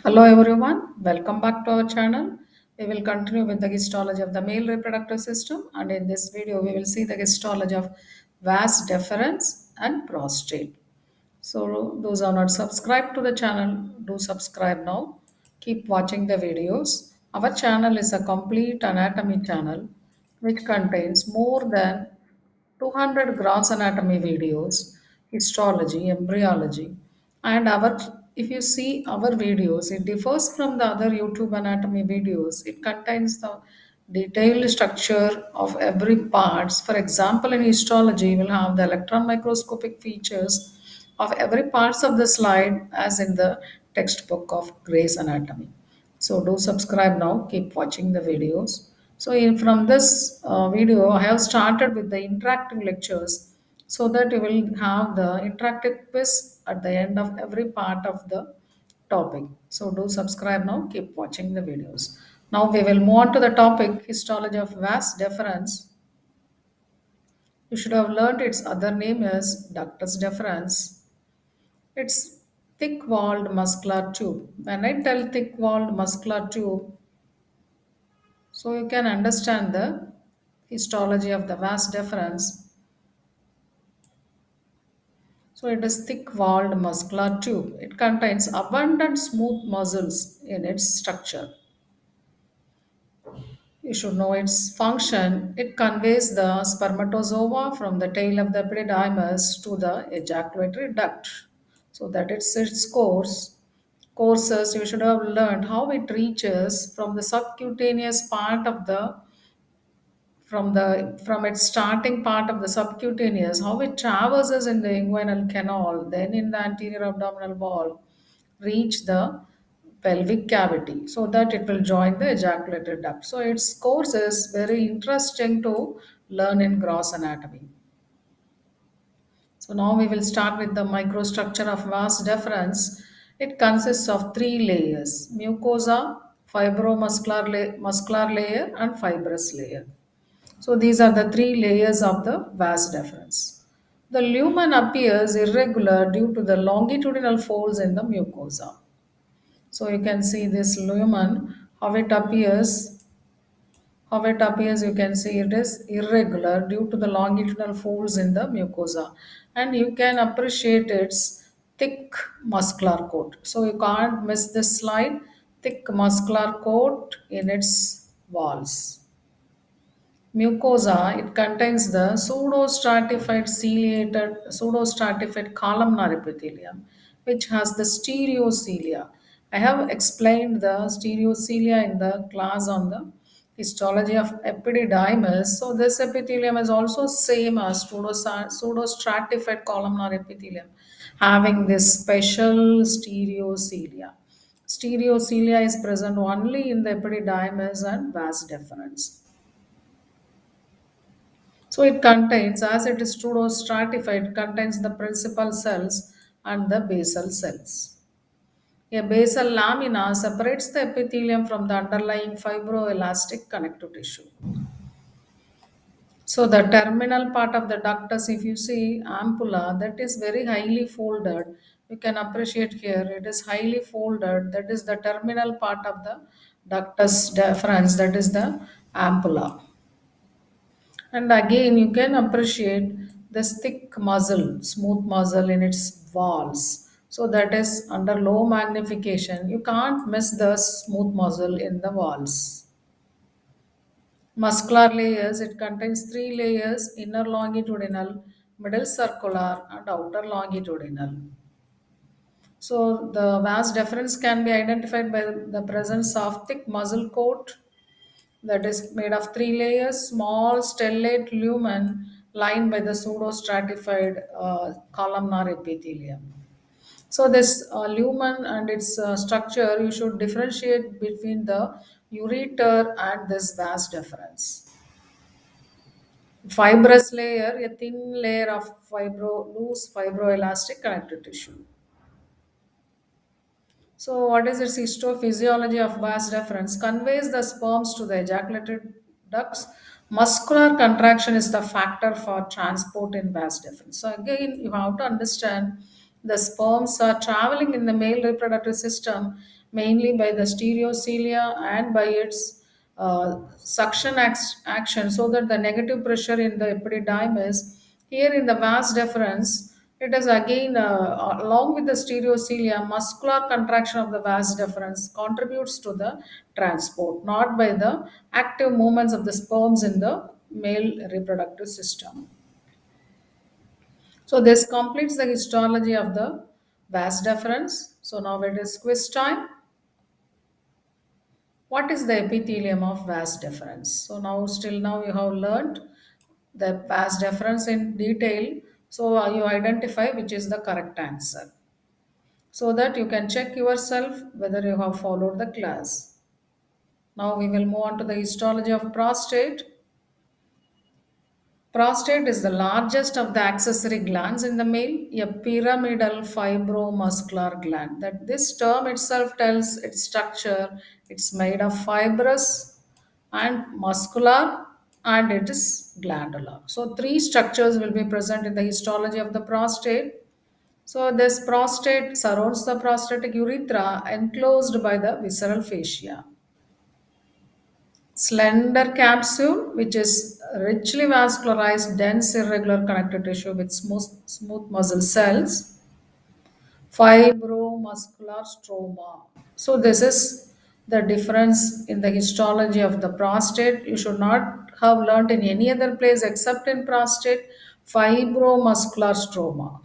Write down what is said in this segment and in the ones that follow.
Hello everyone, welcome back to our channel. We will continue with the histology of the male reproductive system, and in this video we will see the histology of vas deferens and prostate. So those are not subscribed to the channel, do subscribe now. Keep watching the videos. Our channel is a complete anatomy channel which contains more than 200 gross anatomy videos, histology, embryology, and our if you see our videos, it differs from the other YouTube anatomy videos. It contains the detailed structure of every parts. For example, in histology, we'll have the electron microscopic features of every parts of the slide as in the textbook of Gray's Anatomy. So do subscribe now, keep watching the videos. So from this video, I have started with the interactive lectures so that you will have the interactive quiz at the end of every part of the topic. So do subscribe now, keep watching the videos. Now we will move on to the topic histology of vas deferens. You should have learned its other name is ductus deferens. It's thick-walled muscular tube. When I tell thick-walled muscular tube, so you can understand the histology of the vas deferens. So it is thick-walled muscular tube. It contains abundant smooth muscles in its structure. You should know its function. It conveys the spermatozoa from the tail of the epididymis to the ejaculatory duct. So that it's its courses. You should have learned how it reaches from the subcutaneous part of the from its starting part of the subcutaneous, how it traverses in the inguinal canal, then in the anterior abdominal wall, reach the pelvic cavity so that it will join the ejaculatory duct. So its course is very interesting to learn in gross anatomy. So now we will start with the microstructure of vas deferens. It consists of three layers: mucosa, muscular layer, and fibrous layer. So these are the three layers of the vas deferens. The lumen appears irregular due to the longitudinal folds in the mucosa. So you can see this lumen, how it appears. How it appears, you can see it is irregular due to the longitudinal folds in the mucosa, and you can appreciate its thick muscular coat. So you can't miss this slide. Thick muscular coat in its walls. Mucosa, it contains the pseudostratified columnar epithelium, which has the stereocilia. I have explained the stereocilia in the class on the histology of epididymis. So this epithelium is also same as pseudostratified columnar epithelium, having this special stereocilia. Stereocilia is present only in the epididymis and vas deferens. So it contains, as it is pseudostratified, contains the principal cells and the basal cells. A basal lamina separates the epithelium from the underlying fibroelastic connective tissue. So the terminal part of the ductus, if you see ampulla, that is very highly folded. You can appreciate here, it is highly folded. That is the terminal part of the ductus deferens, that is the ampulla. And again, you can appreciate this thick muscle, smooth muscle in its walls. So that is under low magnification. You can't miss the smooth muscle in the walls. Muscular layers, it contains three layers: inner longitudinal, middle circular, and outer longitudinal. So the vas deferens can be identified by the presence of thick muscle coat that is made of three layers, small stellate lumen lined by the pseudostratified columnar epithelium. So this lumen and its structure, you should differentiate between the ureter and this vas deferens. Fibrous layer, a thin layer of loose fibroelastic connective tissue. So, what is its histophysiology of vas deferens? Conveys the sperms to the ejaculated ducts. Muscular contraction is the factor for transport in vas deferens. So, again, you have to understand The sperms are traveling in the male reproductive system mainly by the stereocilia and by its suction action, so that the negative pressure in the epididymis. Here in the vas deferens, it is again, along with the stereocilia, muscular contraction of the vas deferens contributes to the transport, not by the active movements of the sperms in the male reproductive system. So this completes the histology of the vas deferens. So now it is quiz time. What is the epithelium of vas deferens? So now still now you have learned the vas deferens in detail. So you identify which is the correct answer, so that you can check yourself whether you have followed the class. Now we will move on to the histology of prostate. Prostate is the largest of the accessory glands in the male, a pyramidal fibromuscular gland. That this term itself tells its structure. It's made of fibrous and muscular, and it is glandular. So three structures will be present in the histology of the prostate. So this prostate surrounds the prostatic urethra enclosed by the visceral fascia. Slender capsule, which is richly vascularized, dense, irregular connective tissue with smooth muscle cells. Fibromuscular stroma. So, this is the difference in the histology of the prostate. You should not have learnt in any other place except in prostate. Fibromuscular stroma.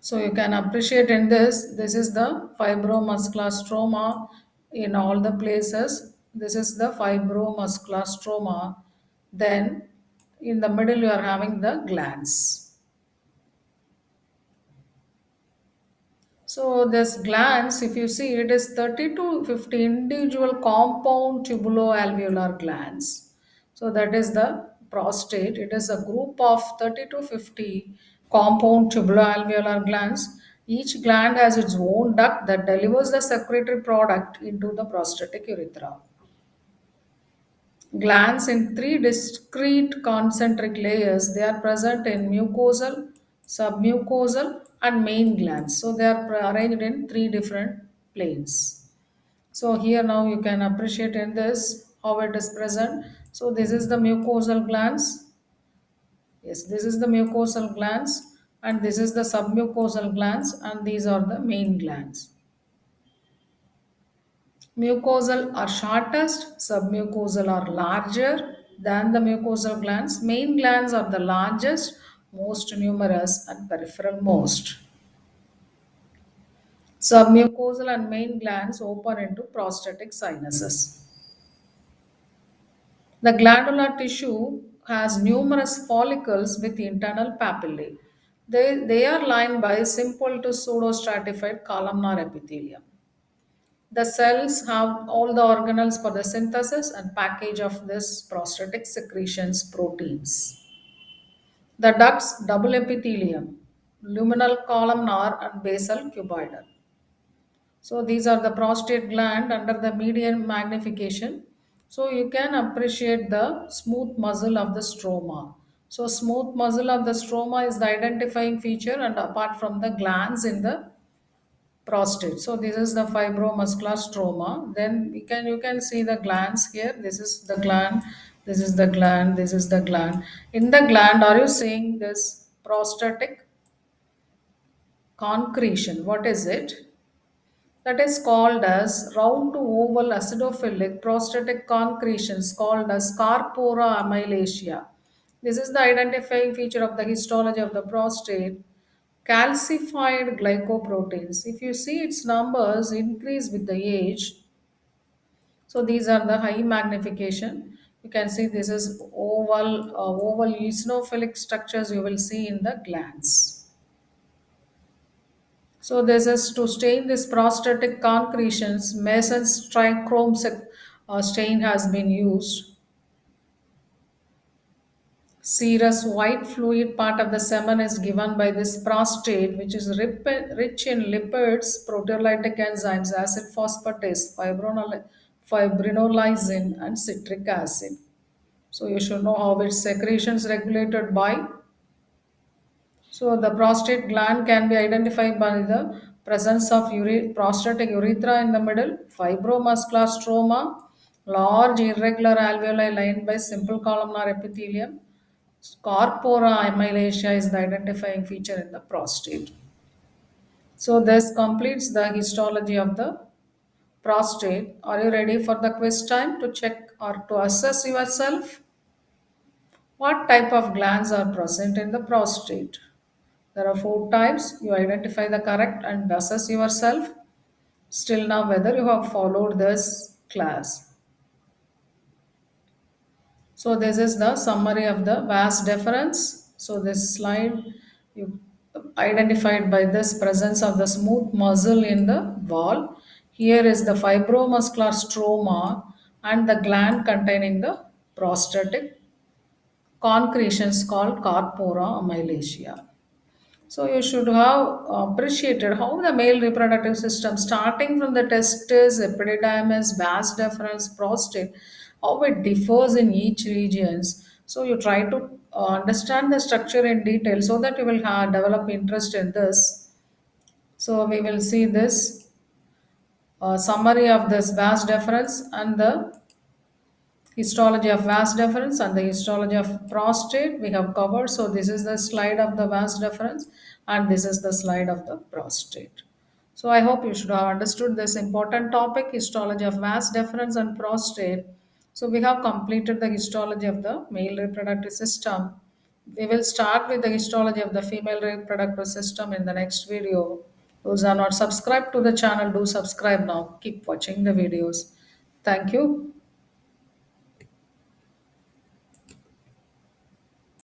So you can appreciate in this, this is the fibromuscular stroma in all the places. This is the fibromuscular stroma. Then in the middle you are having the glands. So this glands, if you see, it is 30 to 50 individual compound tubuloalveolar glands. So that is the prostate. It is a group of 30 to 50 compound tubuloalveolar glands. Each gland has its own duct that delivers the secretory product into the prostatic urethra. Glands in three discrete concentric layers. They are present in mucosal, submucosal, and main glands. So they are arranged in three different planes. So here now you can appreciate in this how it is present. So this is the mucosal glands. Yes, this is the mucosal glands, and this is the submucosal glands, and these are the main glands. Mucosal are shortest, submucosal are larger than the mucosal glands. Main glands are the largest, most numerous, and peripheral most. Submucosal and main glands open into prostatic sinuses. The glandular tissue has numerous follicles with internal papillae. They are lined by simple to pseudostratified columnar epithelium. The cells have all the organelles for the synthesis and package of this prostatic secretions proteins. The ducts double epithelium, luminal columnar and basal cuboidal. So these are the prostate gland under the median magnification. So you can appreciate the smooth muscle of the stroma. So smooth muscle of the stroma is the identifying feature, and apart from the glands in the prostate. So this is the fibromuscular stroma. Then you can see the glands here. This is the gland, this is the gland, this is the gland. In the gland, are you seeing this prostatic concretion? What is it? That is called as round to oval acidophilic prostatic concretions called as Carpora amylaceae. This is the identifying feature of the histology of the prostate. Calcified glycoproteins. If you see its numbers increase with the age, so these are the high magnification. You can see this is oval eosinophilic structures you will see in the glands. So this is to stain this prostatic concretions. Mason's trichrome stain has been used. Serous white fluid part of the semen is given by this prostate, which is rich in lipids, proteolytic enzymes, acid phosphatase, fibrinolysin, and citric acid. So you should know how its secretion is regulated by. So the prostate gland can be identified by the presence of prostatic urethra in the middle, fibromuscular stroma, large irregular alveoli lined by simple columnar epithelium. Corpora amylacia is the identifying feature in the prostate. So this completes the histology of the prostate. Are you ready for the quiz time to check or to assess yourself? What type of glands are present in the prostate? There are four types. You identify the correct and assess yourself. Still now, whether you have followed this class. So this is the summary of the vas deferens. So this slide you identified by this presence of the smooth muscle in the wall. Here is the fibromuscular stroma and the gland containing the prostatic concretions called corpora amylacia. So you should have appreciated how the male reproductive system, starting from the testes, epididymis, vas deferens, prostate, how it differs in each regions. So you try to understand the structure in detail so that you will develop interest in this. So we will see this summary of this vas deferens and the histology of vas deferens and the histology of prostate we have covered. So this is the slide of the vas deferens and this is the slide of the prostate. So I hope you should have understood this important topic, histology of vas deferens and prostate. So we have completed the histology of the male reproductive system. We will start with the histology of the female reproductive system in the next video. Those are not subscribed to the channel, do subscribe now. Keep watching the videos. Thank you.